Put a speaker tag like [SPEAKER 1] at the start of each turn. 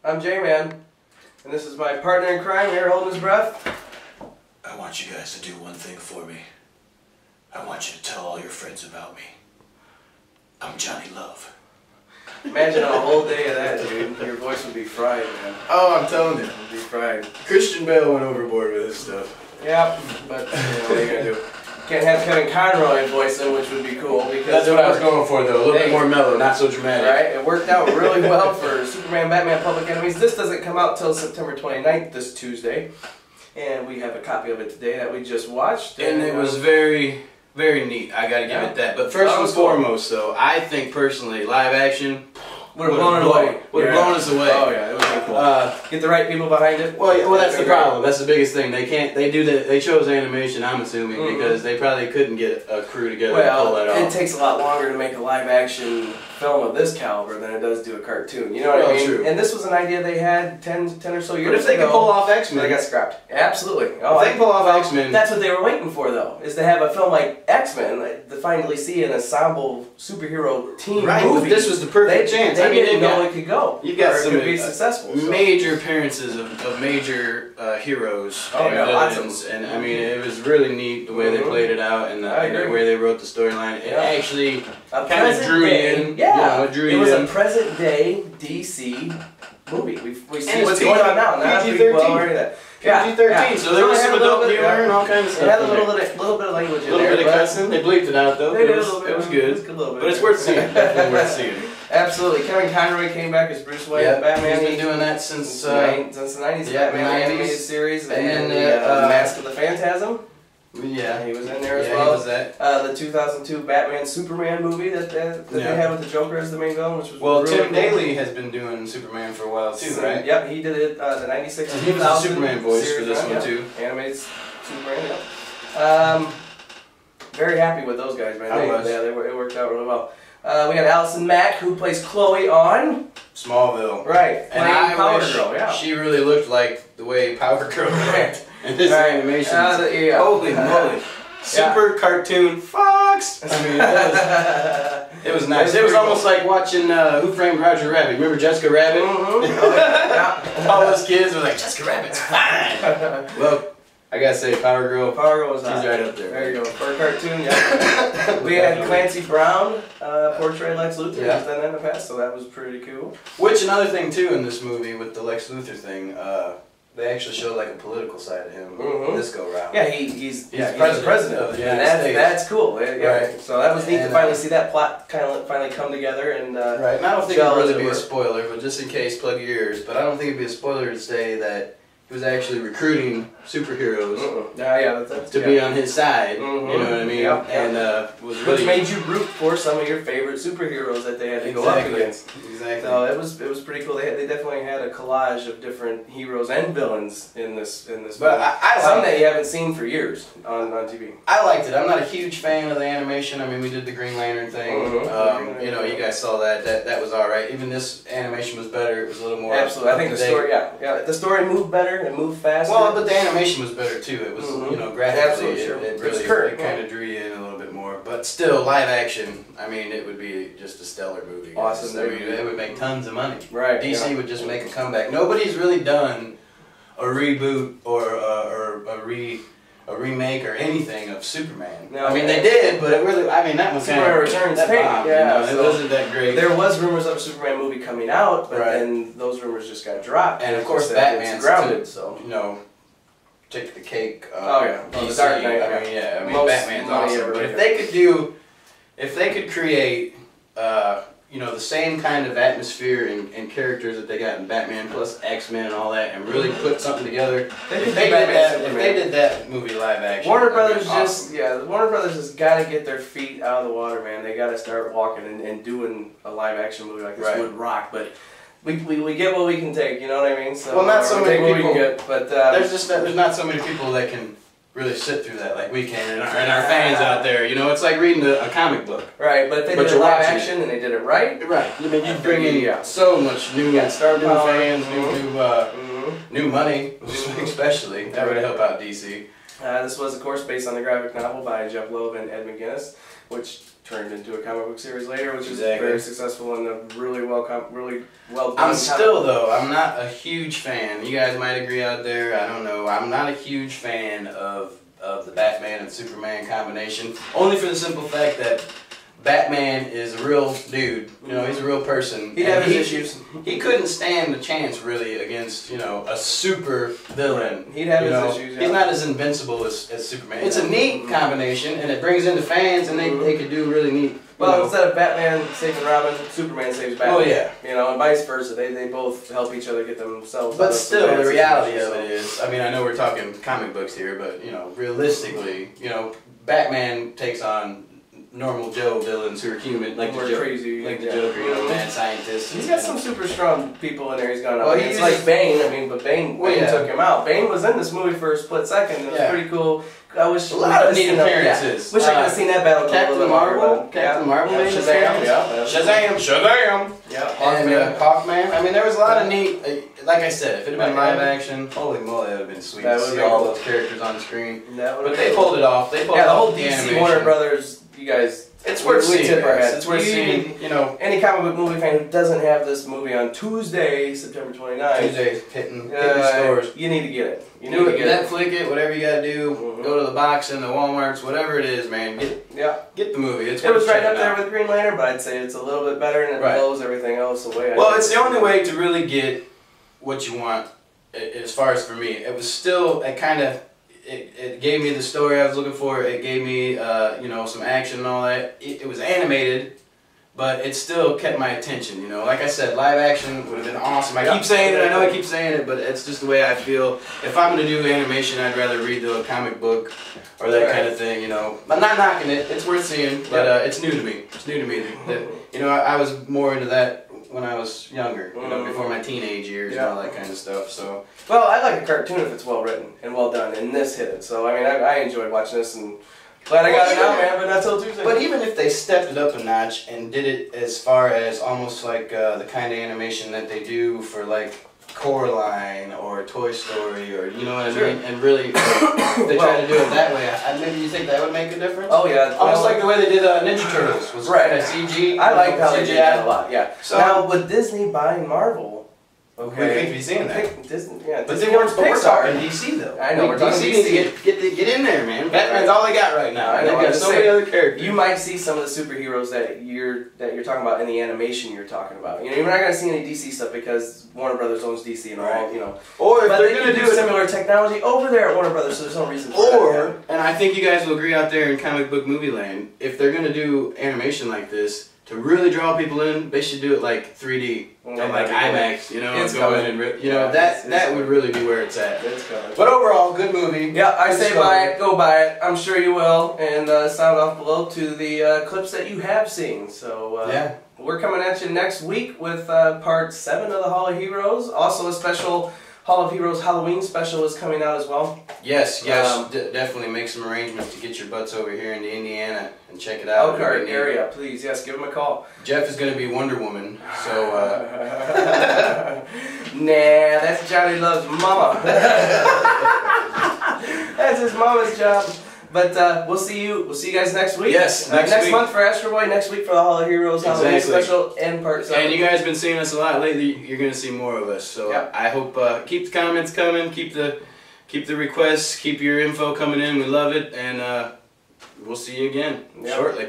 [SPEAKER 1] I'm Jman, and this is my partner in crime here holding his breath.
[SPEAKER 2] I want you guys to do one thing for me. I want you to tell all your friends about me. I'm Johnny Love.
[SPEAKER 1] Imagine a whole day of that, dude. Your voice would be fried, man.
[SPEAKER 2] Oh, I'm telling you.
[SPEAKER 1] It would be fried.
[SPEAKER 2] Christian Bale went overboard with this stuff.
[SPEAKER 1] Yep, but you know, what are you gonna do? Can't have Kevin Conroy voice him, which would be cool. Because
[SPEAKER 2] that's what I was going for, though. A little bit more mellow, not so dramatic.
[SPEAKER 1] Right? It worked out really well for Superman, Batman, Public Enemies. This doesn't come out till September 29th, this Tuesday. And we have a copy of it today that we just watched.
[SPEAKER 2] And it was very, very neat. I gotta give it that. But first and foremost, though, I think personally, live action
[SPEAKER 1] would have blown it away.
[SPEAKER 2] Would have blown us away.
[SPEAKER 1] Oh yeah, it would be cool. Get the right people behind it.
[SPEAKER 2] Well, that's the problem. That's the biggest thing. They can't. They do that. They chose animation. I'm assuming because they probably couldn't get a crew together to pull that off.
[SPEAKER 1] It takes a lot longer to make a live action film of this caliber than it does do a cartoon. You know what I mean?
[SPEAKER 2] True.
[SPEAKER 1] And this was an idea they had 10 or so years ago.
[SPEAKER 2] But if they could pull off X-Men,
[SPEAKER 1] they got scrapped. Absolutely. Oh,
[SPEAKER 2] if they can pull off X-Men,
[SPEAKER 1] that's what they were waiting for, though, is to have a film like X-Men, like, to finally see an ensemble superhero team movie.
[SPEAKER 2] But this was the perfect chance.
[SPEAKER 1] They didn't know it could go.
[SPEAKER 2] You've got some
[SPEAKER 1] be successful.
[SPEAKER 2] Major appearances of major heroes
[SPEAKER 1] and
[SPEAKER 2] villains, and I mean it was really neat the way they played it out and the way they wrote the storyline. It actually kind of drew you in.
[SPEAKER 1] Yeah,
[SPEAKER 2] it drew
[SPEAKER 1] you in. It was a present day DC movie. We see what's going on now.
[SPEAKER 2] PG-13. PG-13, so there was some adult humor and all kinds of stuff.
[SPEAKER 1] It had a little bit of language in there.
[SPEAKER 2] A little bit of cussing. They bleeped it out though.
[SPEAKER 1] They did a little bit.
[SPEAKER 2] It was good.
[SPEAKER 1] But
[SPEAKER 2] it's worth seeing. Definitely worth seeing.
[SPEAKER 1] Absolutely. Kevin Conroy came back as Bruce Wayne in Batman.
[SPEAKER 2] He's been doing that since the
[SPEAKER 1] 90s. Batman animated series and Mask of the Phantasm.
[SPEAKER 2] Yeah,
[SPEAKER 1] he was in there as well.
[SPEAKER 2] He was that.
[SPEAKER 1] The 2002 Batman Superman movie that they had with the Joker as the main villain, which was really
[SPEAKER 2] Tim
[SPEAKER 1] cool.
[SPEAKER 2] Daly has been doing Superman for a while too, right?
[SPEAKER 1] Yep, he did it the 96
[SPEAKER 2] and he was the Superman voice for this one too.
[SPEAKER 1] Animated Superman, yeah. Very happy with those guys, man. It worked out really well. We got Allison Mack, who plays Chloe on
[SPEAKER 2] Smallville.
[SPEAKER 1] Right.
[SPEAKER 2] And I wish she really looked like the way Power Girl looked in this animation. Holy moly. Super cartoon Fox! I mean, it was nice. It was almost like watching Who Framed Roger Rabbit. Remember Jessica Rabbit? All those kids were like, Jessica Rabbit's fine! Well, I gotta say, Power Girl was
[SPEAKER 1] she's
[SPEAKER 2] right up there.
[SPEAKER 1] There you go. For a cartoon, yeah. We had Clancy Brown portray Lex Luthor. He's done that in the past, so that was pretty cool.
[SPEAKER 2] Which, another thing too in this movie with the Lex Luthor thing, they actually showed like a political side of him this go round.
[SPEAKER 1] Yeah, he's president of the United States. That's cool. Yeah. Right. So that was neat to finally see that plot kind of finally come together and
[SPEAKER 2] right. And I don't think it would really be a spoiler, but just in case, plug your ears. But I don't think it'd be a spoiler to say that he was actually recruiting superheroes to be on his side. You know what I mean? And was really,
[SPEAKER 1] which made you root for some of your favorite superheroes that they had to go up against.
[SPEAKER 2] Exactly.
[SPEAKER 1] So it was pretty cool. They definitely had a collage of different heroes and villains in this.
[SPEAKER 2] But I
[SPEAKER 1] some that you haven't seen for years on TV.
[SPEAKER 2] I liked it. I'm not a huge fan of the animation. I mean, we did the Green Lantern thing. You know, you guys saw that. That was all right. Even this animation was better. It was a little more.
[SPEAKER 1] Absolutely. I think the story. The story moved better. It moved faster.
[SPEAKER 2] Well, but the animation was better too. It was, you know, graphically, it really kind of drew you in a little bit more. But still, live action, I mean, it would be just a stellar movie.
[SPEAKER 1] Awesome.
[SPEAKER 2] I mean, it would make tons of money.
[SPEAKER 1] Right.
[SPEAKER 2] DC would just make a comeback. Nobody's really done a reboot or a remake or anything of Superman. No, I mean, they did, but it really, I mean, that was kind of
[SPEAKER 1] Returns.
[SPEAKER 2] It wasn't that great.
[SPEAKER 1] There was rumors of a Superman movie coming out, but then those rumors just got dropped.
[SPEAKER 2] And of course, Batman's
[SPEAKER 1] grounded, so
[SPEAKER 2] you know, take the cake.
[SPEAKER 1] The Dark Knight.
[SPEAKER 2] I mean, Batman's awesome. But if they could create, you know, the same kind of atmosphere and characters that they got in Batman plus X-Men and all that, and really put something together. If they did that movie live action,
[SPEAKER 1] Warner Brothers just got to get their feet out of the water, man. They got to start walking and doing a live action movie like this would rock, but. We get what we can take, you know what I mean? So,
[SPEAKER 2] well, not so many people.
[SPEAKER 1] But
[SPEAKER 2] there's not so many people that can really sit through that like we can, and our fans out there. You know, it's like reading a comic book.
[SPEAKER 1] Right, but if they did it live action and they did it right.
[SPEAKER 2] Right. I mean, you bring in so much new fans, new money, especially. That would help out DC.
[SPEAKER 1] This was, of course, based on the graphic novel by Jeff Loeb and Ed McGuinness, which turned into a comic book series later, which is very successful and a really well done.
[SPEAKER 2] I'm not a huge fan. You guys might agree out there. I don't know. I'm not a huge fan of the Batman and Superman combination, only for the simple fact that Batman is a real dude. You know, he's a real person.
[SPEAKER 1] He'd have his issues.
[SPEAKER 2] He couldn't stand a chance really against, you know, a super villain.
[SPEAKER 1] He'd have his issues. Yeah.
[SPEAKER 2] He's not as invincible as Superman. It's a neat combination, and it brings in the fans, and they could do really neat.
[SPEAKER 1] Well, instead of Batman saving Robin, Superman saves Batman.
[SPEAKER 2] Oh yeah.
[SPEAKER 1] You know, and vice versa. They both help each other get themselves.
[SPEAKER 2] But still, the reality of it is, I mean, I know we're talking comic books here, but you know, realistically, you know, Batman takes on normal Joe villains who are human, like the
[SPEAKER 1] crazy,
[SPEAKER 2] like the Joker, you know, mad scientists.
[SPEAKER 1] He's got some super strong people in there. He's gone. Well, he's like Bane. I mean, but Bane took him out. Bane was in this movie for a split second. It was pretty cool. I wish
[SPEAKER 2] a lot of neat appearances.
[SPEAKER 1] Wish I could have seen that battle.
[SPEAKER 2] Captain Marvel, Shazam, Shazam.
[SPEAKER 1] Yeah,
[SPEAKER 2] and Hawkman. I mean, there was a lot of neat. Like I said, if it had been live action, holy moly, that would have been sweet to see all those characters on the screen. But they pulled it off. They pulled
[SPEAKER 1] the
[SPEAKER 2] off
[SPEAKER 1] whole DC Warner Brothers. You guys,
[SPEAKER 2] it's worth seeing.
[SPEAKER 1] It's worth seeing. You know, any comic book movie fan who doesn't have this movie on Tuesday, September 29th.
[SPEAKER 2] Tuesday, hitting stores.
[SPEAKER 1] You need to get it. You
[SPEAKER 2] need to Netflix it, whatever you gotta do. Go to the box in the Walmarts, whatever it is, man. Get the movie. It
[SPEAKER 1] was right up there with Green Lantern, but I'd say it's a little bit better and it blows everything else away.
[SPEAKER 2] Well, it's the only way to really get what you want. As far as for me, it was still it gave me the story I was looking for. It gave me, you know, some action and all that. It was animated, but it still kept my attention, you know. Like I said, live action would have been awesome. I keep saying it, I know I keep saying it, but it's just the way I feel. If I'm going to do animation, I'd rather read the comic book or that kind of thing, you know. I'm not knocking it. It's worth seeing, but it's new to me. It's new to me. You know, I was more into that when I was younger, you know, before my teenage years and all that kind of stuff. So,
[SPEAKER 1] well, I like a cartoon if it's well written and well done, and this hit it. So, I mean, I enjoyed watching this, and glad I got it out, man. But not till Tuesday.
[SPEAKER 2] But even if they stepped it up a notch and did it as far as almost like the kind of animation that they do for like Coraline or Toy Story, or you know what I mean, and really they try to do it that way. Maybe you think that would make a difference?
[SPEAKER 1] Oh yeah,
[SPEAKER 2] almost like the way they did Ninja Turtles was CG.
[SPEAKER 1] I like how they did that a lot. Yeah. So now with Disney buying Marvel.
[SPEAKER 2] Okay. We could be seeing that.
[SPEAKER 1] Disney,
[SPEAKER 2] but they weren't Pixar in DC though.
[SPEAKER 1] I know, we're talking DC.
[SPEAKER 2] Get in there, man. Batman's all they got right now. I know, they've got so many other characters.
[SPEAKER 1] You might see some of the superheroes that you're talking about in the animation you're talking about. You know, you're not going to see any DC stuff because Warner Brothers owns DC and all, you know.
[SPEAKER 2] Or if
[SPEAKER 1] they're going to do similar technology over there at Warner Brothers, so there's no reason for that.
[SPEAKER 2] And I think you guys will agree out there in comic book movie land, if they're going to do animation like this, to really draw people in, they should do it like 3D, and like IMAX, you know, that would really be where it's at. But overall, good movie.
[SPEAKER 1] Yeah, I say buy it, go buy it. I'm sure you will, and sound off below to the clips that you have seen. So we're coming at you next week with part 7 of the Hall of Heroes. Also a special Hall of Heroes Halloween special is coming out as well.
[SPEAKER 2] Yes, definitely make some arrangements to get your butts over here into Indiana and check it out.
[SPEAKER 1] Elkhart area, please. Yes, give him a call.
[SPEAKER 2] Jeff is going to be Wonder Woman, so...
[SPEAKER 1] Nah, that's Johnny Love's mama. That's his mama's job. But we'll see you guys next week.
[SPEAKER 2] Yes,
[SPEAKER 1] next month for Astro Boy, next week for the Hall of Heroes Halloween special and part 7.
[SPEAKER 2] And you guys have been seeing us a lot lately. You're going to see more of us. So I hope keep the comments coming, keep the requests, keep your info coming in. We love it, and we'll see you again shortly.